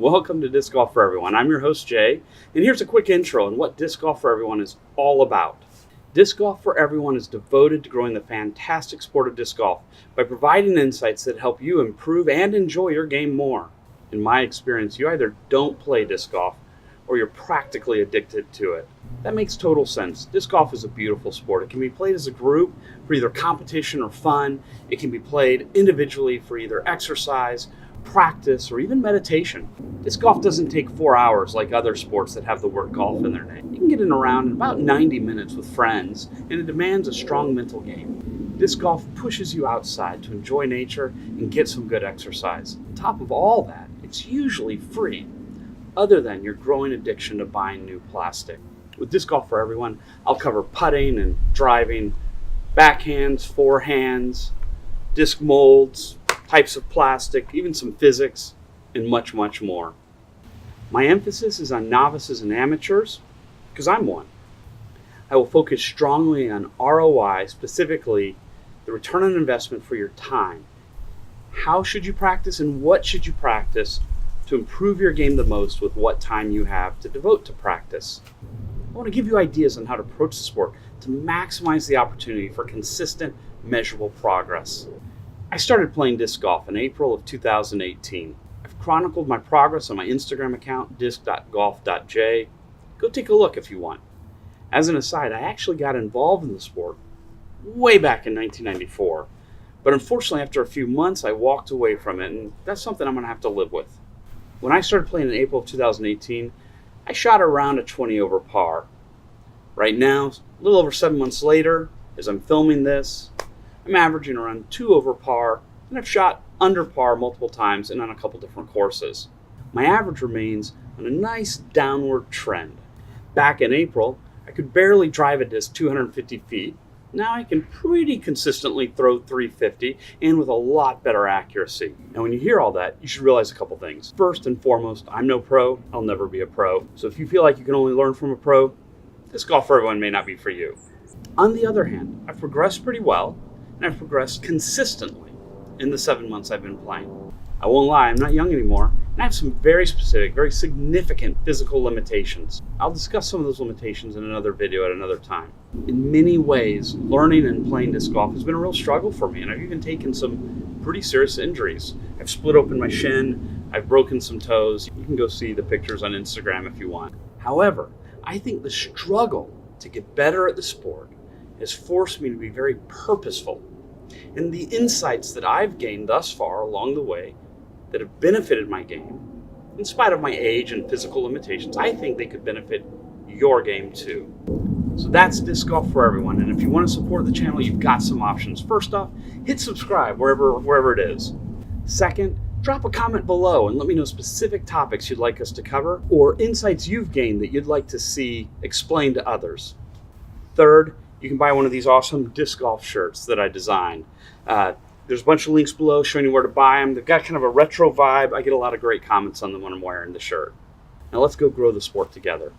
Welcome to Disc Golf for Everyone. I'm your host, Jay, and here's a quick intro on what Disc Golf for Everyone is all about. Disc Golf for Everyone is devoted to growing the fantastic sport of disc golf by providing insights that help you improve and enjoy your game more. In my experience, you either don't play disc golf or you're practically addicted to it. That makes total sense. Disc golf is a beautiful sport. It can be played as a group for either competition or fun. It can be played individually for either exercise, practice, or even meditation. Disc golf doesn't take 4 hours like other sports that have the word golf in their name. You can get in around in about 90 minutes with friends, and it demands a strong mental game. Disc golf pushes you outside to enjoy nature and get some good exercise. On top of all that, it's usually free, other than your growing addiction to buying new plastic. With Disc Golf for Everyone, I'll cover putting and driving, backhands, forehands, disc molds, types of plastic, even some physics, and much, much more. My emphasis is on novices and amateurs, because I'm one. I will focus strongly on ROI, specifically the return on investment for your time. How should you practice and what should you practice to improve your game the most with what time you have to devote to practice? I want to give you ideas on how to approach the sport to maximize the opportunity for consistent, measurable progress. I started playing disc golf in April of 2018. I've chronicled my progress on my Instagram account, disc.golf.j. Go take a look if you want. As an aside, I actually got involved in the sport way back in 1994. But unfortunately, after a few months, I walked away from it, and that's something I'm going to have to live with. When I started playing in April of 2018, I shot around a 20 over par. Right now, a little over 7 months later, as I'm filming this, I'm averaging around 2 over par, and I've shot under par multiple times and on a couple different courses. My average remains on a nice downward trend. Back in April, I could barely drive a disc 250 feet. Now I can pretty consistently throw 350 and with a lot better accuracy. Now when you hear all that, you should realize a couple things. First and foremost, I'm no pro. I'll never be a pro. So if you feel like you can only learn from a pro, Disc Golf for Everyone may not be for you. On the other hand, I've progressed pretty well, and I've progressed consistently in the 7 months I've been playing. I won't lie, I'm not young anymore, and I have some very specific, very significant physical limitations. I'll discuss some of those limitations in another video at another time. In many ways, learning and playing disc golf has been a real struggle for me, and I've even taken some pretty serious injuries. I've split open my shin, I've broken some toes. You can go see the pictures on Instagram if you want. However, I think the struggle to get better at the sport has forced me to be very purposeful. And the insights that I've gained thus far along the way that have benefited my game, in spite of my age and physical limitations, I think they could benefit your game too. So that's Disc Golf for Everyone. And if you want to support the channel, you've got some options. First off, hit subscribe wherever it is. Second, drop a comment below and let me know specific topics you'd like us to cover or insights you've gained that you'd like to see explained to others. Third, you can buy one of these awesome disc golf shirts that I designed. There's a bunch of links below showing you where to buy them. They've got kind of a retro vibe. I get a lot of great comments on them when I'm wearing the shirt. Now let's go grow the sport together.